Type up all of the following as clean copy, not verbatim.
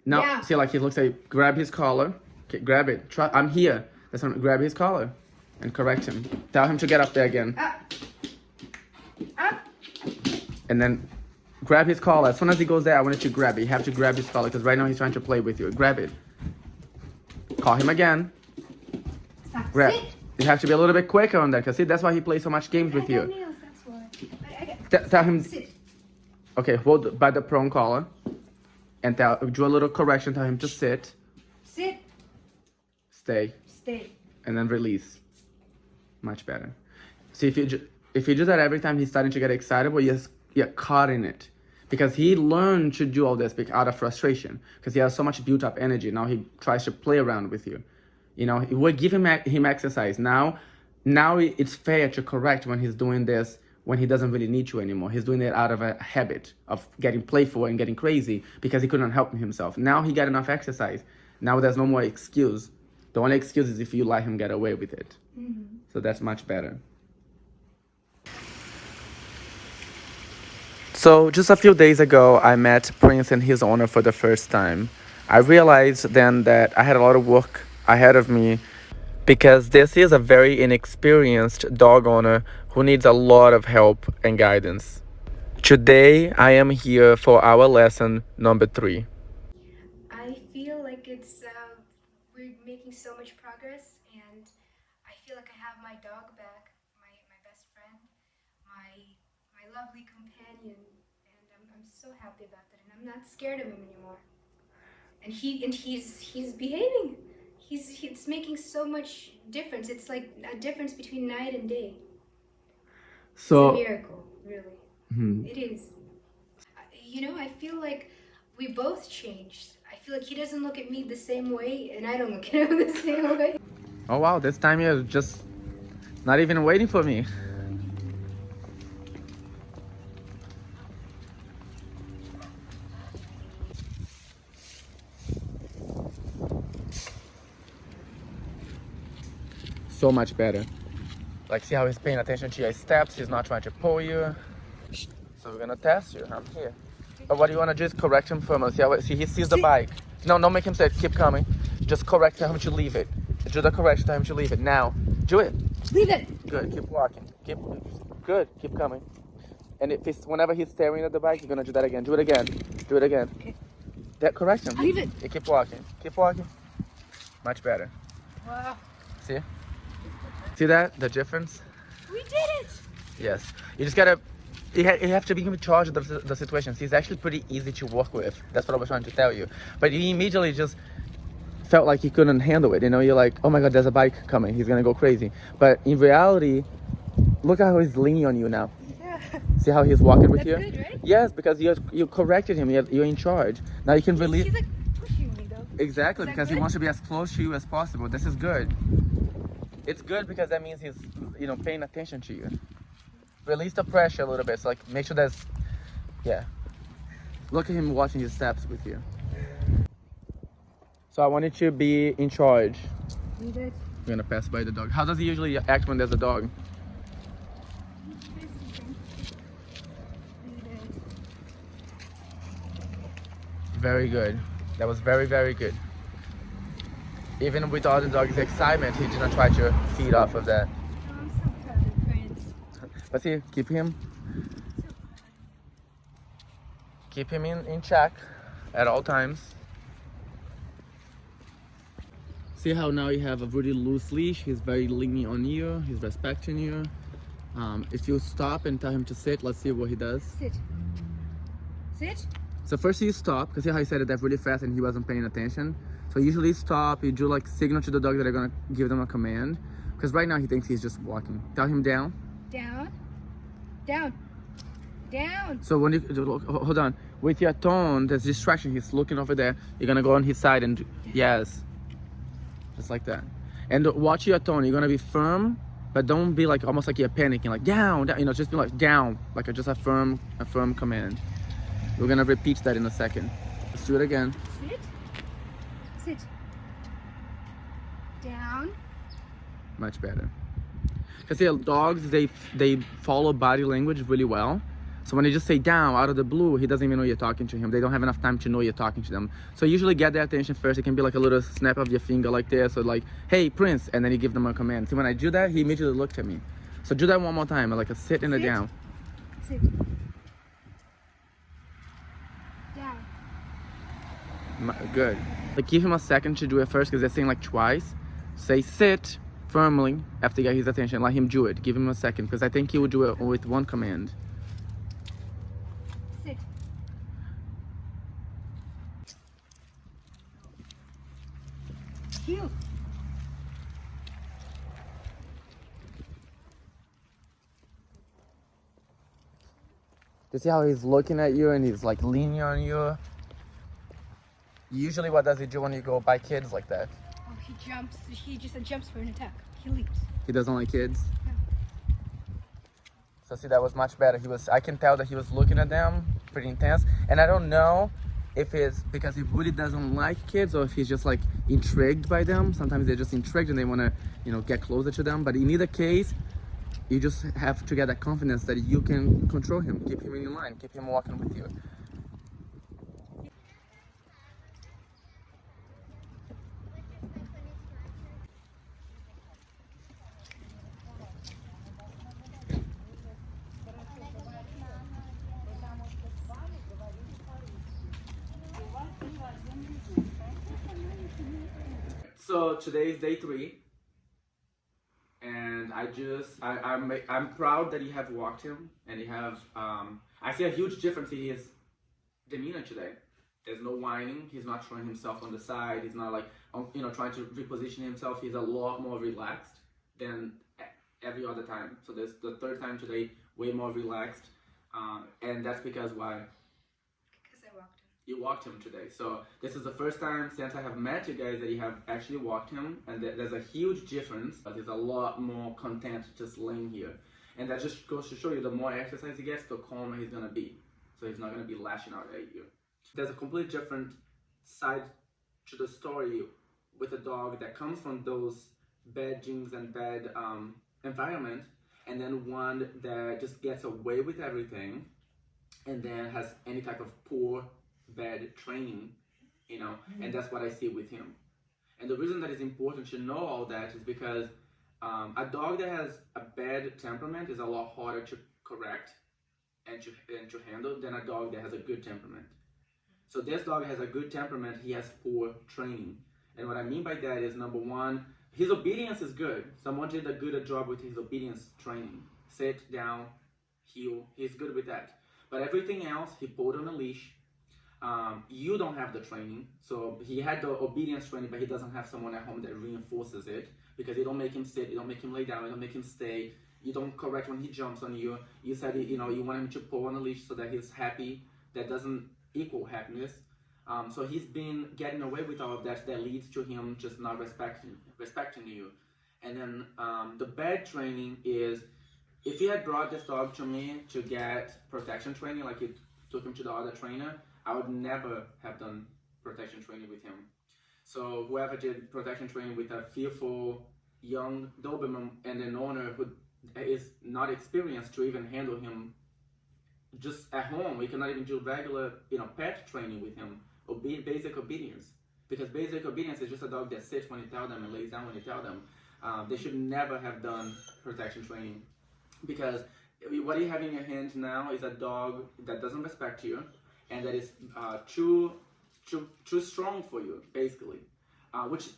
Now, Yeah. see, like he looks like, grab his collar. Okay, grab it. Try. I'm here. That's when grab his collar and correct him. Tell him to get up there again. Up. Up. And then grab his collar. As soon as he goes there, I want you to grab it. You have to grab his collar because right now he's trying to play with you. Grab it. Call him again. Stop. Grab. Sit. You have to be a little bit quicker on that because see, that's why he plays so much games with I got you. nails, that's why. Tell him. Sit. Okay, hold by the prong collar. And do a little correction. Tell him to sit. Sit. Stay. Stay. And then release. Much better. See, if you do that every time he's starting to get excited, well, you're caught in it. Because he learned to do all this out of frustration. Because he has so much built up energy. Now he tries to play around with you. You know, we're giving him exercise. Now it's fair to correct when he's doing this when he doesn't really need you anymore. He's doing it out of a habit of getting playful and getting crazy because he couldn't help himself. Now he got enough exercise. Now there's no more excuse. The only excuse is if you let him get away with it. Mm-hmm. So that's much better. So just a few days ago, I met Prince and his owner for the first time. I realized then that I had a lot of work ahead of me because this is a very inexperienced dog owner who needs a lot of help and guidance. Today, I am here for our lesson number 3. I feel like we're making so much progress, and I feel like I have my dog back, my best friend, my lovely companion, and I'm so happy about that, and I'm not scared of him anymore. And he's behaving. It's making so much difference. It's like a difference between night and day. So, it's a miracle, really. It is. I feel like we both changed. I feel like he doesn't look at me the same way, and I don't look at him the same way. oh wow, this time you're just not even waiting for me. So much better. Like, see how he's paying attention to your steps. He's not trying to pull you. So we're gonna test you. I'm here. But what you wanna do is correct him first. See, he sees the bike. No, don't make him say it. Keep coming. Just correct him to leave it. Do the correction, tell him to leave it. Now, do it. Leave it. Good. Keep walking. Good. Keep coming. And whenever he's staring at the bike, you're gonna do that again. Do it again. Do it again. Okay. That correct him. Leave it. You keep walking. Keep walking. Much better. Wow. See? See that? The difference? We did it. Yes. You just gotta. You have to be in charge of the situations. He's actually pretty easy to work with. That's what I was trying to tell you. But you immediately just felt like you couldn't handle it. You know, you're like, oh my God, there's a bike coming. He's gonna go crazy. But in reality, look how he's leaning on you now. Yeah. See how he's walking with That's you? good, right? Yes, because you corrected him. You're in charge. Now you can release. He's like pushing me though. Exactly, Is that because he good? wants to be as close to you as possible. This is good. It's good because that means he's, paying attention to you. Release the pressure a little bit. So, like, make sure that's, yeah. Look at him watching his steps with you. So I want you to be in charge. We did. We're gonna pass by the dog. How does he usually act when there's a dog? Very good. That was very, very good. Even with all the dog's excitement, he didn't try to feed off of that. I'm so proud of Prince. But see, keep him in check at all times. See how now you have a really loose leash. He's very leaning on you. He's respecting you. If you stop and tell him to sit, let's see what he does. Sit. Sit. So first you stop, because see how he said it that really fast and he wasn't paying attention. So usually stop, you do like signal to the dog that are gonna give them a command. Because right now he thinks he's just walking. Tell him down. Down. Down. Down. So when you, hold on, with your tone, there's distraction, he's looking over there. You're gonna go on his side and, yes. Just like that. And watch your tone, you're gonna be firm, but don't be like, almost like you're panicking, like down, down, just be like down, like just a firm command. We're gonna repeat that in a second. Let's do it again. Sit. Sit. Down. Much better. Because dogs, they follow body language really well. So when you just say down out of the blue, he doesn't even know you're talking to him. They don't have enough time to know you're talking to them. So usually get their attention first. It can be like a little snap of your finger like this, or like, hey, Prince, and then you give them a command. See, when I do that, he immediately looked at me. So do that one more time, like a sit and a down. Sit. Down. Good. Like give him a second to do it first because they're saying like twice. Say sit firmly after you get his attention. Let him do it. Give him a second because I think he will do it with one command. Sit. Heel. You see how he's looking at you and he's like leaning on you? Usually what does he do when you go by kids like that? Oh, he jumps. He just jumps for an attack. He leaps. He doesn't like kids? Yeah. So see, that was much better. I can tell that he was looking at them pretty intense. And I don't know if it's because he really doesn't like kids or if he's just like intrigued by them. Sometimes they're just intrigued and they want to, get closer to them. But in either case, you just have to get that confidence that you can control him, keep him in line, keep him walking with you. So today is day 3, and I'm proud that you have walked him, and you have I see a huge difference in his demeanor today. There's no whining. He's not throwing himself on the side. He's not like trying to reposition himself. He's a lot more relaxed than every other time. So there's the 3rd time today, way more relaxed, and that's because why? You walked him today. So this is the first time since I have met you guys that you have actually walked him, and there's a huge difference. There's a lot more content just laying here, and that just goes to show you the more exercise he gets, the calmer he's gonna be. So he's not gonna be lashing out at you. There's a completely different side to the story with a dog that comes from those bad genes and bad environment, and then one that just gets away with everything, and then has any type of poor bad training, and that's what I see with him. And the reason that it's important to know all that is because a dog that has a bad temperament is a lot harder to correct and to handle than a dog that has a good temperament. So this dog has a good temperament, he has poor training. And what I mean by that is, number one, his obedience is good. Someone did a good job with his obedience training. Sit, down, heel, he's good with that. But everything else, he pulled on a leash. You don't have the training, so he had the obedience training, but he doesn't have someone at home that reinforces it, because you don't make him sit, you don't make him lay down, you don't make him stay, you don't correct when he jumps on you. You said you want him to pull on the leash so that he's happy. That doesn't equal happiness. So he's been getting away with all of that. That leads to him just not respecting you. And then the bad training is, if he had brought this dog to me to get protection training, like he took him to the other trainer, I would never have done protection training with him. So whoever did protection training with a fearful young Doberman and an owner who is not experienced to even handle him just at home, we cannot even do regular, pet training with him, basic obedience. Because basic obedience is just a dog that sits when you tell them and lays down when you tell them. They should never have done protection training, because what you have in your hands now is a dog that doesn't respect you, and that is too strong for you, basically, which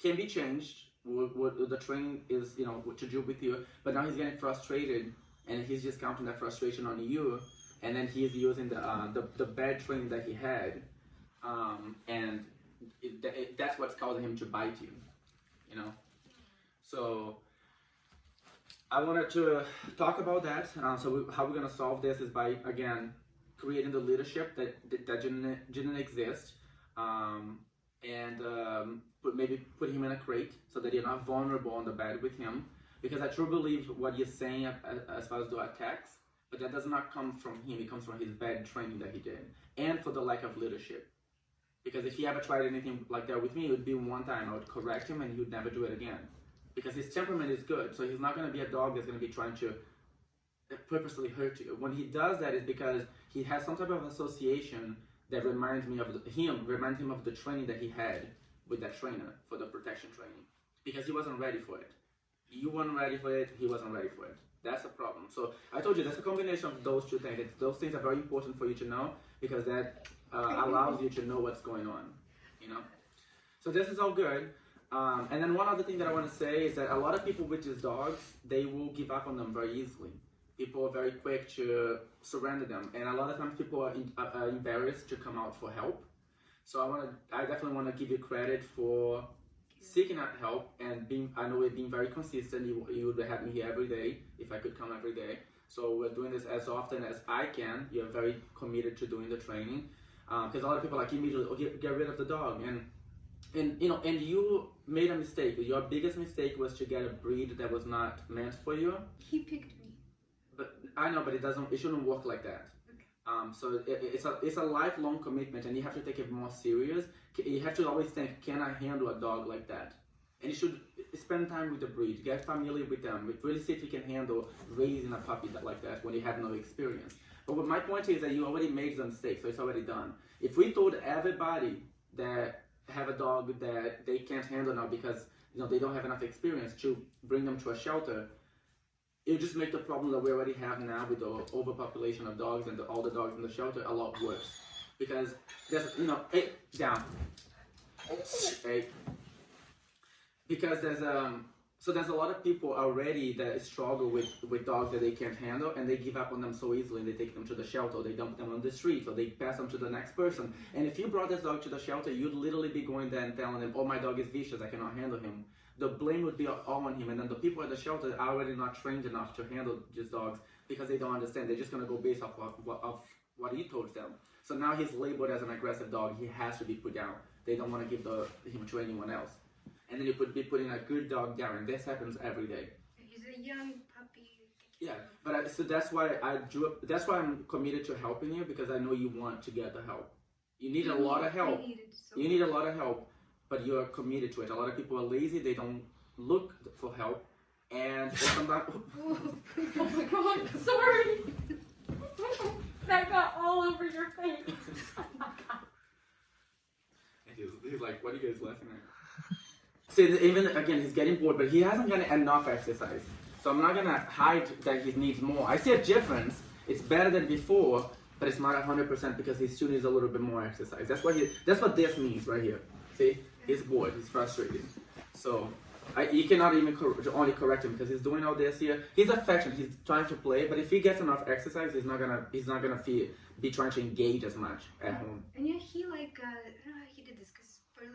can be changed. What the training is, what to do with you. But now he's getting frustrated, and he's just counting that frustration on you, and then he's using the bad training that he had, and that's what's causing him to bite you, So I wanted to talk about that. So how we're gonna solve this is by, again, creating the leadership that didn't exist, and maybe put him in a crate so that you're not vulnerable on the bed with him. Because I truly believe what you're saying as far as the attacks, but that does not come from him. It comes from his bad training that he did, and for the lack of leadership. Because if he ever tried anything like that with me, it would be one time. I would correct him, and he would never do it again. Because his temperament is good, so he's not going to be a dog that's going to be trying to purposely hurt you. When he does that, it's because he has some type of association that reminds him of the training that he had with that trainer for the protection training, because he wasn't ready for it. You weren't ready for it. He wasn't ready for it. That's the problem. So I told you that's a combination of those two things. Those things are very important for you to know, because that allows you to know what's going on. You know. So this is all good. And then one other thing that I want to say is that a lot of people with these dogs, they will give up on them very easily. People are very quick to surrender them, and a lot of times people are embarrassed to come out for help. So I definitely want to give you credit for seeking out help and I know we're being very consistent. You would have me here every day if I could come every day. So we're doing this as often as I can. You're very committed to doing the training, because a lot of people are like immediately get rid of the dog, and you made a mistake. Your biggest mistake was to get a breed that was not meant for you. He picked me. But I know, but it shouldn't work like that. Okay. So it's a lifelong commitment, and you have to take it more serious. You have to always think, can I handle a dog like that? And you should spend time with the breed, get familiar with them, really see if you can handle raising a puppy like that when you have no experience. But what my point is that you already made the mistake, so it's already done. If we told everybody that have a dog that they can't handle now because they don't have enough experience to bring them to a shelter, it would just make the problem that we already have now with the overpopulation of dogs and all the dogs in the shelter a lot worse. Because there's, hey, down. Hey. Because there's a lot of people already that struggle with dogs that they can't handle, and they give up on them so easily. They take them to the shelter, or they dump them on the street, or they pass them to the next person. And if you brought this dog to the shelter, you'd literally be going there and telling them, oh, my dog is vicious, I cannot handle him. The blame would be all on him, and then the people at the shelter are already not trained enough to handle these dogs because they don't understand. They're just going to go based off of what he told them. So now he's labeled as an aggressive dog. He has to be put down. They don't want to give him to anyone else. And then you could be putting a good dog down, and this happens every day. He's a young puppy. Yeah, but so that's why I'm committed to helping you, because I know you want to get the help. You need a lot of help. You need a lot of help, but you are committed to it. A lot of people are lazy; they don't look for help, and sometimes. Oh my God! Sorry, that got all over your face. He's like, "What are you guys laughing at?" See, even again, he's getting bored, but he hasn't gotten enough exercise. So I'm not gonna hide that he needs more. I see a difference. It's better than before, but it's not 100% because he still needs a little bit more exercise. That's what this means right here. See, he's bored, he's frustrated. So you cannot even only correct him because he's doing all this here. He's affectionate. He's trying to play, but if he gets enough exercise, he's not gonna be trying to engage as much at home. And yeah, he I don't know how he did this, because for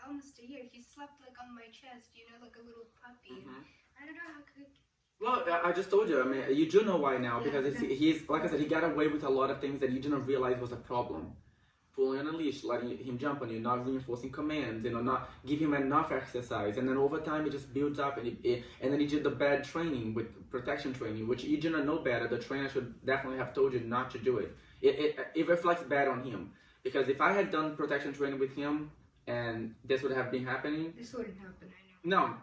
almost a year, he slept on my chest, like a little puppy. Mm-hmm. I don't know how could. Well, I just told you. I mean, you do know why now, because he's like I said, he got away with a lot of things that you didn't realize was a problem. Pulling on a leash, letting him jump on you, not reinforcing commands, not giving him enough exercise, and then over time it just builds up, and then he did the bad training with protection training, which you didn't know better. The trainer should definitely have told you not to do it. It reflects bad on him, because if I had done protection training with him and this would have been happening, this wouldn't happen. I know. No,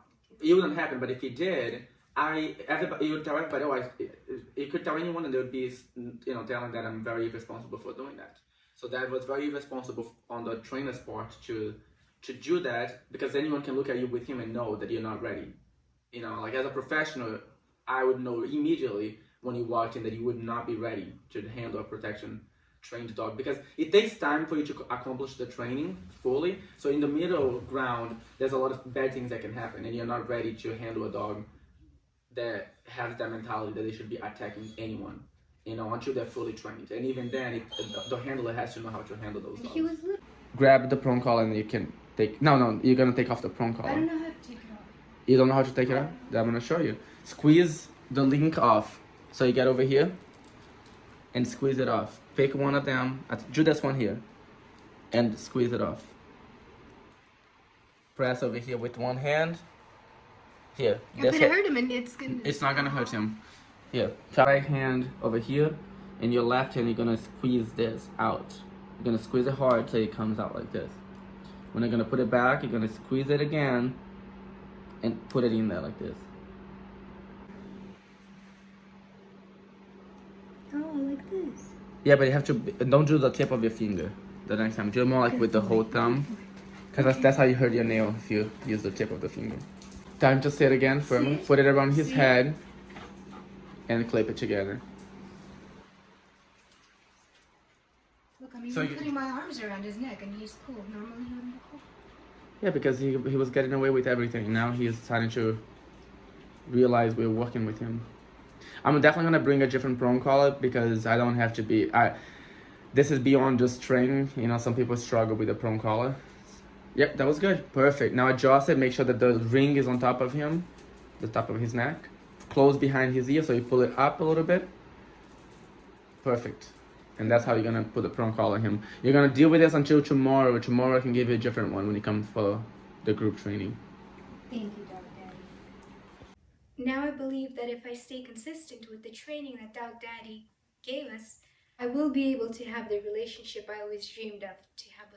it wouldn't happen. But if he did, you would tell everybody. Oh, you could tell anyone, and they would be, telling that I'm very irresponsible for doing that. So that was very irresponsible on the trainer's part to do that, because anyone can look at you with him and know that you're not ready. As a professional, I would know immediately when you walked in that you would not be ready to handle a protection trained dog, because it takes time for you to accomplish the training fully. So in the middle ground, there's a lot of bad things that can happen, and you're not ready to handle a dog that has that mentality that they should be attacking anyone, until they're fully trained. And even then, the handler has to know how to handle those dogs. He was little. Grab the prong collar and you can take. No, you're gonna take off the prong collar. I don't know how to take it off. You don't know how to take it off? Then I'm gonna show you. Squeeze the link off. So you get over here and squeeze it off. Pick one of them. Do this one here, and squeeze it off. Press over here with one hand. Here. You're gonna hurt him, and it's gonna. It's not gonna hurt him. Here. Right hand over here, and your left hand, you're gonna squeeze this out. You're gonna squeeze it hard till it comes out like this. When you're gonna put it back, you're gonna squeeze it again, and put it in there like this. Yeah, but you have to don't do the tip of your finger the next time. Do more like with the whole thumb, because that's how you hurt your nail if you use the tip of the finger. Time to sit again firmly. Sit. Put it around his Sit. head and clip it together. Look, I'm So even you- putting my arms around his neck, and he's cool. Normally he wouldn't be cool. Yeah, because he was getting away with everything. Now he's starting to realize we're working with him. I'm definitely gonna bring a different prong collar because I don't have to be. This is beyond just training. You know, some people struggle with the prong collar. Yep, that was good. Perfect. Now adjust it. Make sure that the ring is on top of him, the top of his neck, close behind his ear. So you pull it up a little bit. Perfect. And that's how you're gonna put the prong collar on him. You're gonna deal with this until tomorrow. Tomorrow I can give you a different one when it comes for the group training. Thank you, Dog Daddy. Now I believe that if I stay consistent with the training that Dog Daddy gave us, I will be able to have the relationship I always dreamed of to have